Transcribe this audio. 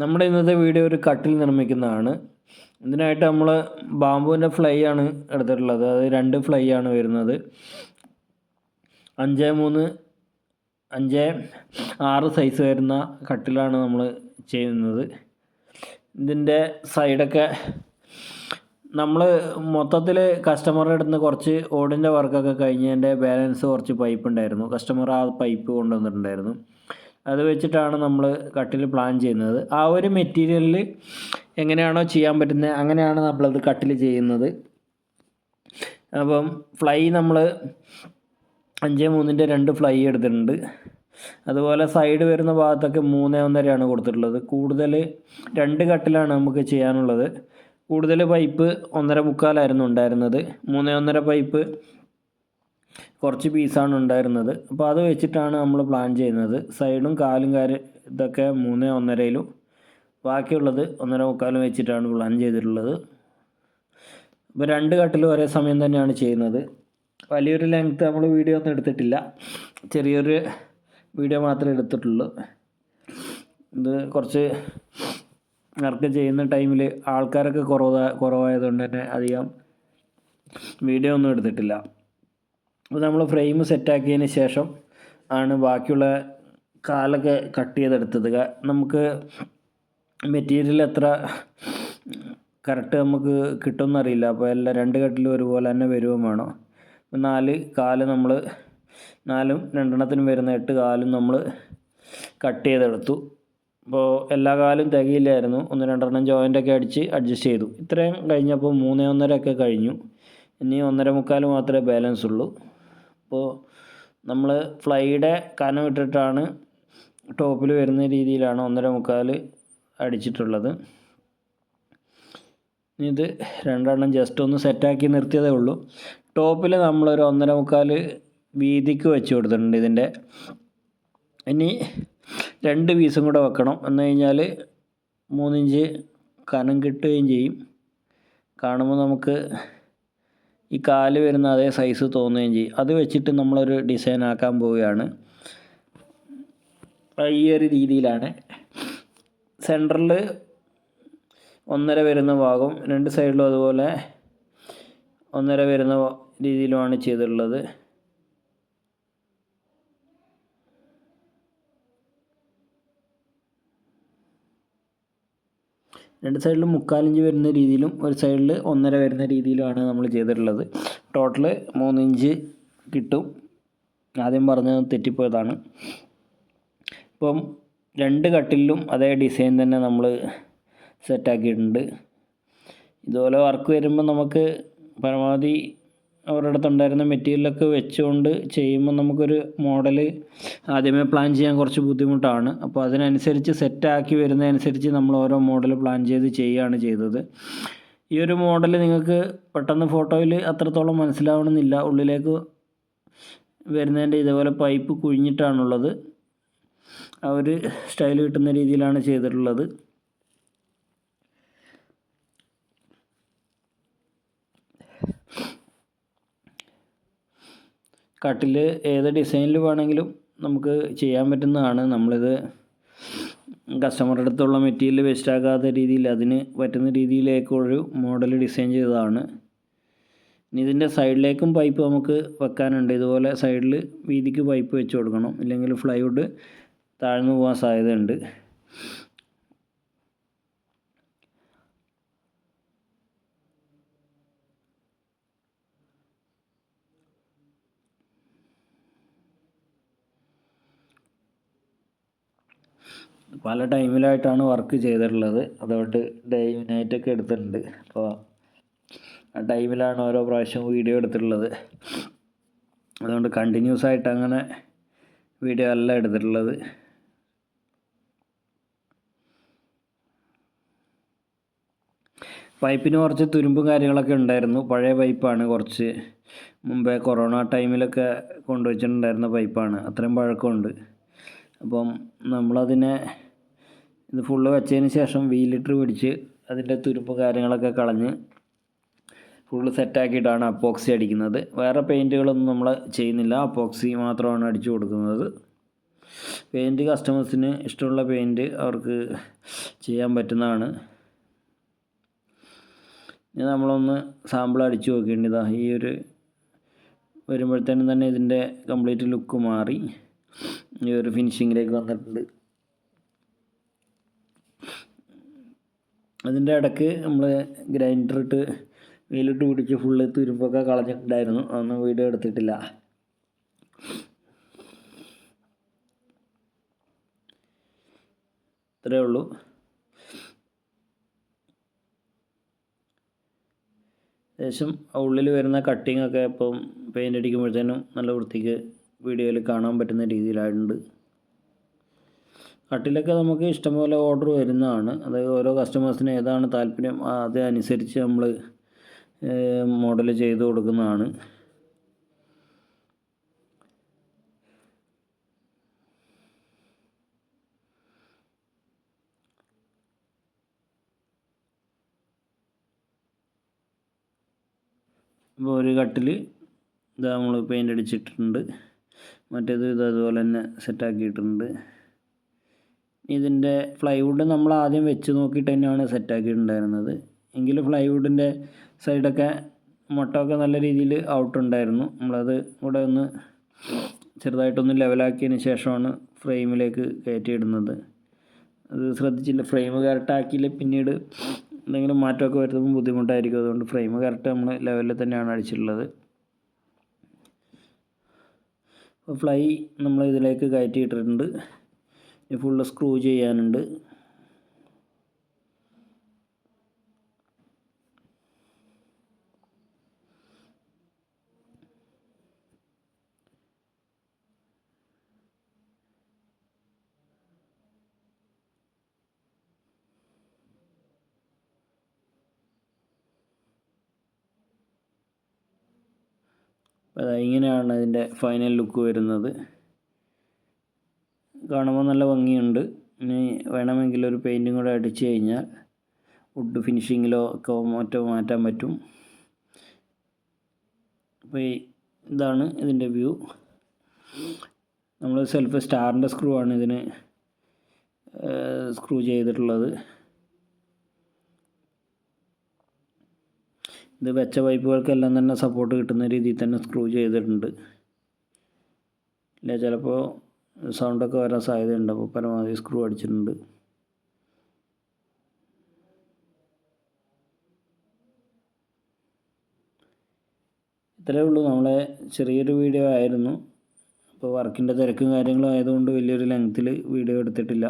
നമ്മുടെ ഇന്നത്തെ വീഡിയോ ഒരു കട്ടിൽ നിർമ്മിക്കുന്നതാണ്. ഇതിനായിട്ട് നമ്മൾ ബാമ്പുവിൻ്റെ ഫ്ലൈ ആണ് എടുത്തിട്ടുള്ളത്. അത് 2 ഫ്ലൈ ആണ് വരുന്നത്. 5x3 5x6 സൈസ് വരുന്ന കട്ടിലാണ് നമ്മൾ ചെയ്യുന്നത്. ഇതിൻ്റെ സൈഡൊക്കെ നമ്മൾ മൊത്തത്തിൽ കസ്റ്റമറുടെ അടുത്ത് നിന്ന് കുറച്ച് ഓടിൻ്റെ വർക്കൊക്കെ കഴിഞ്ഞതിൻ്റെ ബാലൻസ് കുറച്ച് പൈപ്പ് ഉണ്ടായിരുന്നു. കസ്റ്റമർ ആ പൈപ്പ് കൊണ്ടുവന്നിട്ടുണ്ടായിരുന്നു. അത് വെച്ചിട്ടാണ് നമ്മൾ കട്ടിൽ പ്ലാൻ ചെയ്യുന്നത്. ആ ഒരു മെറ്റീരിയലിൽ എങ്ങനെയാണോ ചെയ്യാൻ പറ്റുന്നത് അങ്ങനെയാണ് നമ്മളത് കട്ടിൽ ചെയ്യുന്നത്. അപ്പം ഫ്ലൈ നമ്മൾ 5x3 2 ഫ്ലൈ എടുത്തിട്ടുണ്ട്. അതുപോലെ സൈഡ് വരുന്ന ഭാഗത്തൊക്കെ 3.5 കൊടുത്തിട്ടുള്ളത്. കൂടുതൽ 2 കട്ടിലാണ് നമുക്ക് ചെയ്യാനുള്ളത്. കൂടുതൽ പൈപ്പ് 1.25 ഉണ്ടായിരുന്നത്. 3.5 പൈപ്പ് കുറച്ച് പീസാണ് ഉണ്ടായിരുന്നത്. അപ്പോൾ അത് വെച്ചിട്ടാണ് നമ്മൾ പ്ലാൻ ചെയ്യുന്നത്. സൈഡും കാലും ഇതൊക്കെ 3.5 ബാക്കിയുള്ളത് 1.25 വെച്ചിട്ടാണ് പ്ലാൻ ചെയ്തിട്ടുള്ളത്. അപ്പോൾ 2 കട്ടിലും ഒരേ സമയം തന്നെയാണ് ചെയ്യുന്നത്. വലിയൊരു ലെങ്ത്ത് നമ്മൾ വീഡിയോ ഒന്നും എടുത്തിട്ടില്ല, ചെറിയൊരു വീഡിയോ മാത്രമേ എടുത്തിട്ടുള്ളൂ. ഇത് കുറച്ച് വർക്ക് ചെയ്യുന്ന ടൈമിൽ ആൾക്കാരൊക്കെ കുറവായതുകൊണ്ട് തന്നെ അധികം വീഡിയോ ഒന്നും എടുത്തിട്ടില്ല. അപ്പോൾ നമ്മൾ ഫ്രെയിം സെറ്റാക്കിയതിന് ശേഷം ആണ് ബാക്കിയുള്ള കാലൊക്കെ കട്ട് ചെയ്തെടുത്തത്. നമുക്ക് മെറ്റീരിയൽ എത്ര കറക്റ്റ് നമുക്ക് കിട്ടുമെന്നറിയില്ല. അപ്പോൾ എല്ലാ 2 കട്ടിലും ഒരുപോലെ തന്നെ വരുകയും വേണം. 4 കാല് നമ്മൾ 4 2 വരുന്ന 8 കാലും നമ്മൾ കട്ട് ചെയ്തെടുത്തു. അപ്പോൾ എല്ലാ കാലും തികയില്ലായിരുന്നു. 1-2 ജോയിൻ്റൊക്കെ അടിച്ച് അഡ്ജസ്റ്റ് ചെയ്തു. ഇത്രയും കഴിഞ്ഞപ്പോൾ 3.5 കഴിഞ്ഞു. ഇനി 1.25 മാത്രമേ ബാലൻസ് ഉള്ളൂ. അപ്പോൾ നമ്മൾ ഫ്ലൈയുടെ കനം ഇട്ടിട്ടാണ് ടോപ്പിൽ വരുന്ന രീതിയിലാണ് 1.25 അടിച്ചിട്ടുള്ളത്. ഇത് 2 ജസ്റ്റ് ഒന്ന് സെറ്റാക്കി നിർത്തിയതേ ഉള്ളൂ. ടോപ്പിൽ നമ്മളൊരു 1.25 വീതിക്ക് വെച്ച് കൊടുത്തിട്ടുണ്ട് ഇതിൻ്റെ. ഇനി 2 പീസും കൂടെ വെക്കണം. എന്ന് കഴിഞ്ഞാൽ 3 ഇഞ്ച് കനം കിട്ടുകയും ചെയ്യും. കാണുമ്പോൾ നമുക്ക് ഈ കാല് വരുന്ന അതേ സൈസ് തോന്നുകയും ചെയ്യും. അത് വെച്ചിട്ട് നമ്മളൊരു ഡിസൈൻ ആക്കാൻ പോവുകയാണ്. ഈ ഒരു രീതിയിലാണ് സെൻറ്ററിൽ 1.5 വരുന്ന ഭാഗം 2 സൈഡിലും അതുപോലെ 1.5 വരുന്ന രീതിയിലുമാണ് ചെയ്തിട്ടുള്ളത്. രണ്ട് സൈഡിലും 3/4 ഇഞ്ച് വരുന്ന രീതിയിലും ഒരു സൈഡിൽ 1.5 വരുന്ന രീതിയിലുമാണ് നമ്മൾ ചെയ്തിട്ടുള്ളത്. ടോട്ടൽ 3 ഇഞ്ച് കിട്ടും. ആദ്യം പറഞ്ഞത് തെറ്റിപ്പോയതാണ്. ഇപ്പം 2 കട്ടിലും അതേ ഡിസൈൻ തന്നെ നമ്മൾ സെറ്റാക്കിയിട്ടുണ്ട്. ഇതുപോലെ വർക്ക് വരുമ്പോൾ നമുക്ക് പരമാവധി അവരുടെ അടുത്തുണ്ടായിരുന്ന മെറ്റീരിയലൊക്കെ വെച്ചുകൊണ്ട് ചെയ്യുമ്പോൾ നമുക്കൊരു മോഡൽ ആദ്യമേ പ്ലാൻ ചെയ്യാൻ കുറച്ച് ബുദ്ധിമുട്ടാണ്. അപ്പോൾ അതിനനുസരിച്ച് സെറ്റാക്കി വരുന്നതനുസരിച്ച് നമ്മൾ ഓരോ മോഡൽ പ്ലാൻ ചെയ്യുകയാണ് ചെയ്തത്. ഈ ഒരു മോഡൽ നിങ്ങൾക്ക് പെട്ടെന്ന് ഫോട്ടോയിൽ അത്രത്തോളം മനസ്സിലാവണമെന്നില്ല. ഉള്ളിലേക്ക് വരുന്നതിൻ്റെ ഇതേപോലെ പൈപ്പ് കുഴിഞ്ഞിട്ടാണുള്ളത്. ആ ഒരു സ്റ്റൈൽ കിട്ടുന്ന രീതിയിലാണ് ചെയ്തിട്ടുള്ളത്. കട്ടിൽ ഏത് ഡിസൈനിൽ വേണമെങ്കിലും നമുക്ക് ചെയ്യാൻ പറ്റുന്നതാണ്. നമ്മളിത് കസ്റ്റമറുടെ അടുത്തുള്ള മെറ്റീരിയൽ വേസ്റ്റാക്കാത്ത രീതിയിൽ അതിന് പറ്റുന്ന രീതിയിലേക്കൊരു മോഡൽ ഡിസൈൻ ചെയ്തതാണ്. ഇനി ഇതിൻ്റെ സൈഡിലേക്കും പൈപ്പ് നമുക്ക് വെക്കാനുണ്ട്. ഇതുപോലെ സൈഡിൽ വീതിക്ക് പൈപ്പ് വെച്ച് കൊടുക്കണം, ഇല്ലെങ്കിൽ ഫ്ലൈവുഡ് താഴ്ന്നു പോകാൻ സാധ്യതയുണ്ട്. പല ടൈമിലായിട്ടാണ് വർക്ക് ചെയ്തിട്ടുള്ളത്. അതുകൊണ്ട് ഡേ നൈറ്റൊക്കെ എടുത്തിട്ടുണ്ട്. അപ്പോൾ ആ ടൈമിലാണ് ഓരോ പ്രാവശ്യം വീഡിയോ എടുത്തിട്ടുള്ളത്. അതുകൊണ്ട് കണ്ടിന്യൂസ് ആയിട്ട് അങ്ങനെ വീഡിയോ അല്ല എടുത്തിട്ടുള്ളത്. പൈപ്പിന് കുറച്ച് തുരുമ്പും കാര്യങ്ങളൊക്കെ ഉണ്ടായിരുന്നു. പഴയ പൈപ്പാണ്, കുറച്ച് മുമ്പേ കൊറോണ ടൈമിലൊക്കെ കൊണ്ടുവച്ചിട്ടുണ്ടായിരുന്ന പൈപ്പാണ്. അത്രയും പഴക്കമുണ്ട്. അപ്പം നമ്മളതിനെ ഇത് ഫുള്ള് വെച്ചതിന് ശേഷം വീലിറ്റർ പിടിച്ച് അതിൻ്റെ തുരുമ്പ് കാര്യങ്ങളൊക്കെ കളഞ്ഞ് ഫുള്ള് സെറ്റാക്കിയിട്ടാണ് അപ്പോക്സി അടിക്കുന്നത്. വേറെ പെയിൻറ്റുകളൊന്നും നമ്മൾ ചെയ്യുന്നില്ല, അപ്പോക്സി മാത്രമാണ് അടിച്ചു കൊടുക്കുന്നത്. പെയിൻറ്റ് കസ്റ്റമേഴ്സിന് ഇഷ്ടമുള്ള പെയിൻറ്റ് അവർക്ക് ചെയ്യാൻ പറ്റുന്നതാണ്. ഇനി നമ്മളൊന്ന് സാമ്പിൾ അടിച്ച് നോക്കേണ്ടതാണ്. ഈ ഒരു വരുമ്പോഴത്തേനും തന്നെ ഇതിൻ്റെ കംപ്ലീറ്റ് ലുക്ക് മാറി ഈ ഒരു ഫിനിഷിങ്ങിലേക്ക് വന്നിട്ടുണ്ട്. അതിൻ്റെ ഇടയ്ക്ക് നമ്മൾ ഗ്രൈൻഡറിട്ട് വെയിലിട്ട് പിടിച്ച് ഫുള്ള് തുരുമ്പൊക്കെ കളഞ്ഞിട്ടുണ്ടായിരുന്നു. അതൊന്നും വീഡിയോ എടുത്തിട്ടില്ല. ഇത്രയേ ഉള്ളൂ. ഏകദേശം ഉള്ളിൽ വരുന്ന കട്ടിങ്ങൊക്കെ ഇപ്പം പെയിൻ്റ് അടിക്കുമ്പോഴത്തേനും നല്ല വൃത്തിക്ക് വീഡിയോയിൽ കാണാൻ പറ്റുന്ന രീതിയിലായിട്ടുണ്ട്. കട്ടിലൊക്കെ നമുക്ക് ഇഷ്ടംപോലെ ഓർഡർ വരുന്നതാണ്. അതായത് ഓരോ കസ്റ്റമേഴ്സിന് ഏതാണ് താല്പര്യം അതനുസരിച്ച് നമ്മൾ മോഡൽ ചെയ്ത് കൊടുക്കുന്നതാണ്. ഇപ്പോൾ ഒരു കട്ടിൽ ഇതാ നമ്മൾ പെയിൻ്റ് അടിച്ചിട്ടുണ്ട്. മറ്റേത് അതുപോലെ തന്നെ സെറ്റാക്കിയിട്ടുണ്ട്. ഇതിൻ്റെ ഫ്ലൈവുഡ് നമ്മൾ ആദ്യം വെച്ച് നോക്കിയിട്ട് തന്നെയാണ് സെറ്റാക്കിയിട്ടുണ്ടായിരുന്നത്. എങ്കിലും ഫ്ലൈവുഡിൻ്റെ സൈഡൊക്കെ മുട്ടൊക്കെ നല്ല രീതിയിൽ ഔട്ടുണ്ടായിരുന്നു. നമ്മളത് കൂടെ ഒന്ന് ചെറുതായിട്ടൊന്ന് ലെവലാക്കിയതിന് ശേഷമാണ് ഫ്രെയിമിലേക്ക് കയറ്റിയിടുന്നത്. അത് ശ്രദ്ധിച്ചില്ല. ഫ്രെയിം കറക്റ്റാക്കിയില്ല പിന്നീട് എന്തെങ്കിലും മാറ്റമൊക്കെ വരുത്തുമ്പോൾ ബുദ്ധിമുട്ടായിരിക്കും. അതുകൊണ്ട് ഫ്രെയിം കറക്റ്റ് നമ്മൾ ലെവലിൽ തന്നെയാണ് അടിച്ചിട്ടുള്ളത്. അപ്പോൾ ഫ്ലൈ നമ്മൾ ഇതിലേക്ക് കയറ്റിയിട്ടിട്ടുണ്ട്. ഫുള്ള് സ്ക്രൂ ചെയ്യാനുണ്ട്. ഇങ്ങനെയാണ് അതിൻ്റെ ഫൈനൽ ലുക്ക് വരുന്നത്. കാണുമ്പോൾ നല്ല ഭംഗിയുണ്ട്. ഇനി വേണമെങ്കിൽ ഒരു പെയിൻറ്റും കൂടെ അടിച്ച് കഴിഞ്ഞാൽ വുഡ് ഫിനിഷിങ്ങിലോ ഒക്കെ മറ്റോ മാറ്റാൻ പറ്റും. അപ്പോൾ ഇതാണ് ഇതിൻ്റെ വ്യൂ. നമ്മൾ സെൽഫ് സ്റ്റാറിൻ്റെ സ്ക്രൂ ആണ് ഇതിന് സ്ക്രൂ ചെയ്തിട്ടുള്ളത്. ഇത് വെച്ച പൈപ്പുകൾക്കെല്ലാം തന്നെ സപ്പോർട്ട് കിട്ടുന്ന രീതിയിൽ തന്നെ സ്ക്രൂ ചെയ്തിട്ടുണ്ട്. ഇല്ല ചിലപ്പോൾ സൗണ്ടൊക്കെ വരാൻ സാധ്യതയുണ്ട്. അപ്പോൾ പരമാവധി സ്ക്രൂ അടിച്ചിട്ടുണ്ട്. ഇത്രയേ ഉള്ളൂ. നമ്മളെ ചെറിയൊരു വീഡിയോ ആയിരുന്നു. അപ്പോൾ വർക്കിൻ്റെ തിരക്കും കാര്യങ്ങളും ആയതുകൊണ്ട് വലിയൊരു ലെങ്ത്തിൽ വീഡിയോ എടുത്തിട്ടില്ല.